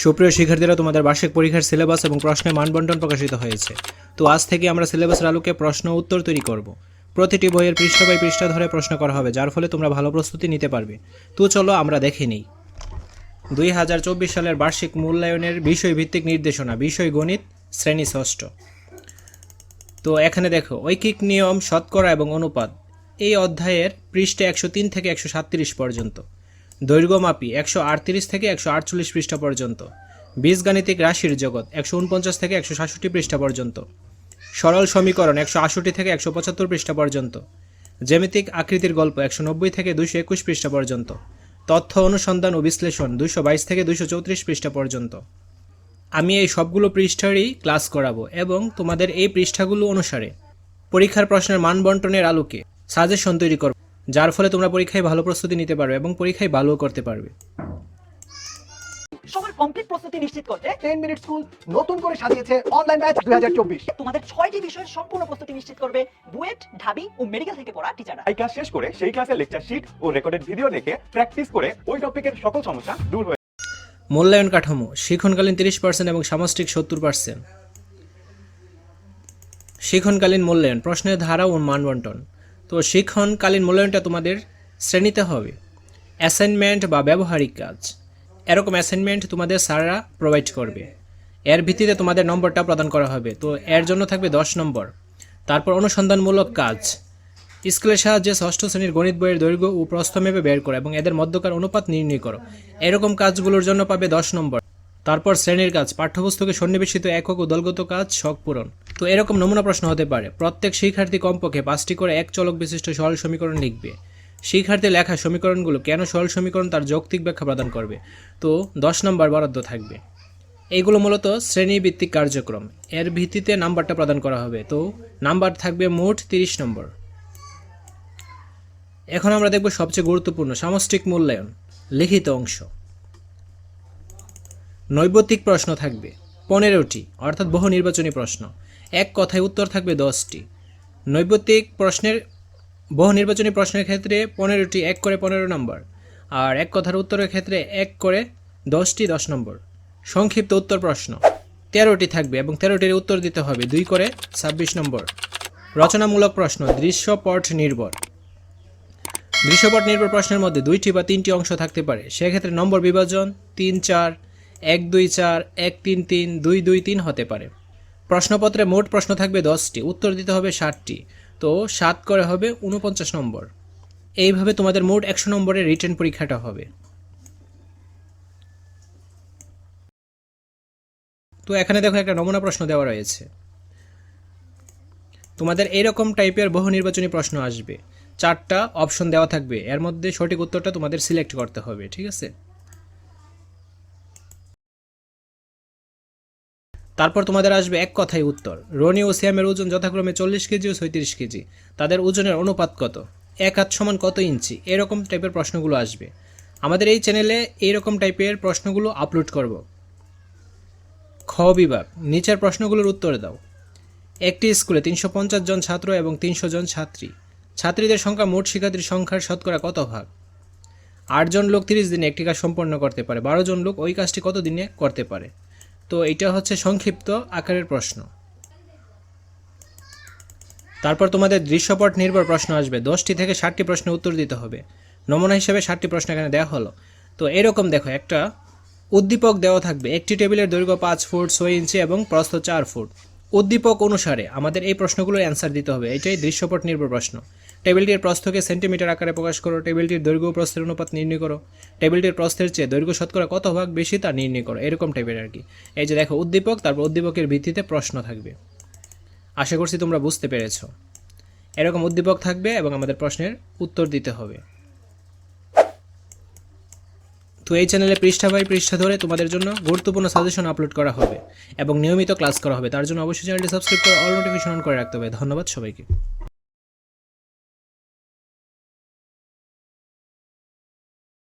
সুপ্রিয় শিক্ষার্থীরা, তোমাদের বার্ষিক পরীক্ষার সিলেবাস এবং প্রশ্নের মানবন্টন প্রকাশিত হয়েছে। তো আজ থেকে আমরা সিলেবাসের আলোকে প্রশ্ন উত্তর তৈরি করব। প্রতিটি বইয়ের পৃষ্ঠা বাই পৃষ্ঠা ধরে প্রশ্ন করা হবে, যার ফলে তোমরা ভালো প্রস্তুতি নিতে পারবে। তো চলো আমরা দেখে নিই। 2024 সালের বার্ষিক মূল্যায়নের বিষয়ভিত্তিক নির্দেশনা, বিষয় গণিত, শ্রেণী ষষ্ঠ। তো এখানে দেখো, ঐকিক নিয়ম, শতকরা এবং অনুপাত এই অধ্যায়ের পৃষ্ঠা 103 থেকে 137 পর্যন্ত। দৈর্ঘ্যমাপী 138 থেকে 148 পৃষ্ঠা পর্যন্ত। বীজগাণিতিক রাশির জগৎ 149 থেকে 167 পৃষ্ঠা পর্যন্ত। সরল সমীকরণ 168 থেকে 175 পৃষ্ঠা পর্যন্ত। জ্যামিতিক আকৃতির গল্প 190 থেকে 221 পৃষ্ঠা পর্যন্ত। তথ্য অনুসন্ধান ও বিশ্লেষণ 222 থেকে 234 পৃষ্ঠা পর্যন্ত। আমি এই সবগুলো পৃষ্ঠারই ক্লাস করাবো এবং তোমাদের এই পৃষ্ঠাগুলো অনুসারে পরীক্ষার প্রশ্নের মান বন্টনের আলোকে সাজেশন তৈরি করব, যার ফলে তোমরা পরীক্ষায় ভালো প্রস্তুতি নিতে পারবে এবং পরীক্ষায় ভালো করতে পারবে। সবার কমপ্লিট প্রস্তুতি নিশ্চিত করতে 10 মিনিট স্কুল নতুন করে সাজিয়েছে অনলাইন ব্যাচ 2024। তোমাদের 6টি বিষয়ের সম্পূর্ণ প্রস্তুতি নিশ্চিত করবে বুয়েট, ঢাবি ও মেডিকেল থেকে পড়া টিচাররা। এই ক্লাস শেষ করে সেই ক্লাসের লেকচার শিট ও রেকর্ডেড ভিডিও দেখে প্র্যাকটিস করে ওই টপিকের সকল সমস্যা দূর হয়ে। মূল্যায়ন কাঠামো, শিক্ষণকালীন 30% এবং সামষ্টিক 70%। শিক্ষণকালীন মূল্যায়ন, প্রশ্নের ধারা ও মানবন্টন। তো শিক্ষণকালীন মূল্যায়নটা তোমাদের শ্রেণীতে হবে অ্যাসাইনমেন্ট বা ব্যবহারিক কাজ। এরকম অ্যাসাইনমেন্ট তোমাদের স্যাররা প্রোভাইড করবে। এর ভিত্তিতে তোমাদের নম্বরটা প্রদান করা হবে। তো এর জন্য থাকবে 10 নম্বর। তারপর অনুসন্ধানমূলক কাজ, স্কেলের সাহায্যে ষষ্ঠ শ্রেণীর গণিত বইয়ের দৈর্ঘ্য ও প্রস্থ মেপে বের করো এবং এদের মধ্যকার অনুপাত নির্ণয় করো। এরকম কাজগুলোর জন্য পাবে 10 নম্বর। তারপর শ্রেণীর কাজ, পাঠ্যপুস্তকে সন্নিবেশিত একক ও দলগত কাজ শখ পূরণ। তো এরকম নমুনা প্রশ্ন হতে পারে। প্রত্যেক শিক্ষার্থী কমপক্ষে 5টি করে এক চলক বিশিষ্ট সরল সমীকরণ লিখবে। শিক্ষার্থী লেখা সমীকরণগুলো কেন সরল সমীকরণ তার যৌক্তিক ব্যাখ্যা প্রদান করবে। তো 10 নম্বর বরাদ্দ থাকবে। এইগুলো মূলত শ্রেণীভিত্তিক কার্যক্রম, এর ভিত্তিতে নাম্বারটা প্রদান করা হবে। তো নাম্বার থাকবে মোট 30 নম্বর। এখন আমরা দেখব সবচেয়ে গুরুত্বপূর্ণ সামষ্টিক মূল্যায়ন, লিখিত অংশ। নৈর্ব্যক্তিক প্রশ্ন থাকবে 15টি, অর্থাৎ বহু নির্বাচনী প্রশ্ন। এক কথায় উত্তর থাকবে 10টি। নৈর্ব্যক্তিক প্রশ্নের, বহু নির্বাচনী প্রশ্নের ক্ষেত্রে 15টি, 1 করে 15 নম্বর। আর এক কথার উত্তরের ক্ষেত্রে 1 করে 10টি 10 নম্বর। সংক্ষিপ্ত উত্তর প্রশ্ন 13টি থাকবে এবং 13টির উত্তর দিতে হবে 2 করে 26 নম্বর। রচনামূলক প্রশ্ন দৃশ্যপট নির্ভর। দৃশ্যপট নির্ভর প্রশ্নের মধ্যে 2টি বা 3টি অংশ থাকতে পারে। সেক্ষেত্রে নম্বর বিভাজন 3-4, 1-2-4, 1-3-3, 2-2-3 হতে পারে। প্রশ্নপত্রে মোট প্রশ্ন থাকবে 10টি, উত্তর দিতে হবে 60টি। তো 7 করে হবে 49 নম্বর। এইভাবে তোমাদের মোট 100 নম্বরের রিটেন পরীক্ষাটা হবে। তো এখানে দেখো একটা নমুনা প্রশ্ন দেওয়া রয়েছে। তোমাদের এইরকম টাইপের বহু নির্বাচনী প্রশ্ন আসবে। 4টা অপশন দেওয়া থাকবে, এর মধ্যে সঠিক উত্তরটা তোমাদের সিলেক্ট করতে হবে, ঠিক আছে? তারপর তোমাদের আসবে এক কথায় উত্তর। রনি ও শ্যামের ওজন যথাক্রমে 40 কেজি ও 36 কেজি। তাদের ওজনের অনুপাত কত? এক হাত সমান কত ইঞ্চি? এরকম টাইপের প্রশ্নগুলো আসবে। আমাদের এই চ্যানেলে এইরকম টাইপের প্রশ্নগুলো আপলোড করব। খ বিভাগ, নিচের প্রশ্নগুলোর উত্তর দাও। একটি স্কুলে 350 জন ছাত্র এবং 300 জন ছাত্রী। ছাত্রীদের সংখ্যা মোট শিক্ষার্থীর সংখ্যার শতকরা কত ভাগ? 8 জন লোক 30 দিনে একটি কাজ সম্পন্ন করতে পারে। 12 জন লোক ওই কাজটি কত দিনে করতে পারে? তো এটা হচ্ছে সংক্ষিপ্ত আকারের প্রশ্ন। তারপর তোমাদের দৃশ্যপট নির্ভর প্রশ্ন আসবে। 10টি থেকে 60টি প্রশ্নের উত্তর দিতে হবে। নমুনা হিসেবে 60টি প্রশ্ন এখানে দেওয়া হলো। তো এরকম দেখো, একটা উদ্দীপক দেওয়া থাকবে। একটি টেবিলের দৈর্ঘ্য 5 ফুট 6 ইঞ্চি এবং প্রস্থ 4 ফুট। উদ্দীপক অনুসারে আমাদের এই প্রশ্নগুলোর অ্যান্সার দিতে হবে। এটাই দৃশ্যপট নির্ভর প্রশ্ন। টেবিলটির প্রস্থকে সেন্টিমিটার আকারে প্রকাশ করো। টেবিলটির দৈর্ঘ্য প্রস্থের অনুপাত নির্ণয় করো। টেবিলটির প্রস্থের চেয়ে দৈর্ঘ্য শতকরা কত ভাগ বেশি তা নির্ণয় করো। এরকম টাইপের আর কি। এই যে দেখো উদ্দীপক, তারপর উদ্দীপকের ভিত্তিতে প্রশ্ন থাকবে। আশা করছি তোমরা বুঝতে পেরেছো। এরকম উদ্দীপক থাকবে এবং আমাদের প্রশ্নের উত্তর দিতে হবে। তো এই চ্যানেলে পৃষ্ঠা বাই পৃষ্ঠা ধরে তোমাদের জন্য গুরুত্বপূর্ণ সাজেশন আপলোড করা হবে এবং নিয়মিত ক্লাস করা হবে। তার জন্য অবশ্যই চ্যানেলটি সাবস্ক্রাইব করে অল নোটিফিকেশন অন করে রাখতে হবে। ধন্যবাদ সবাইকে।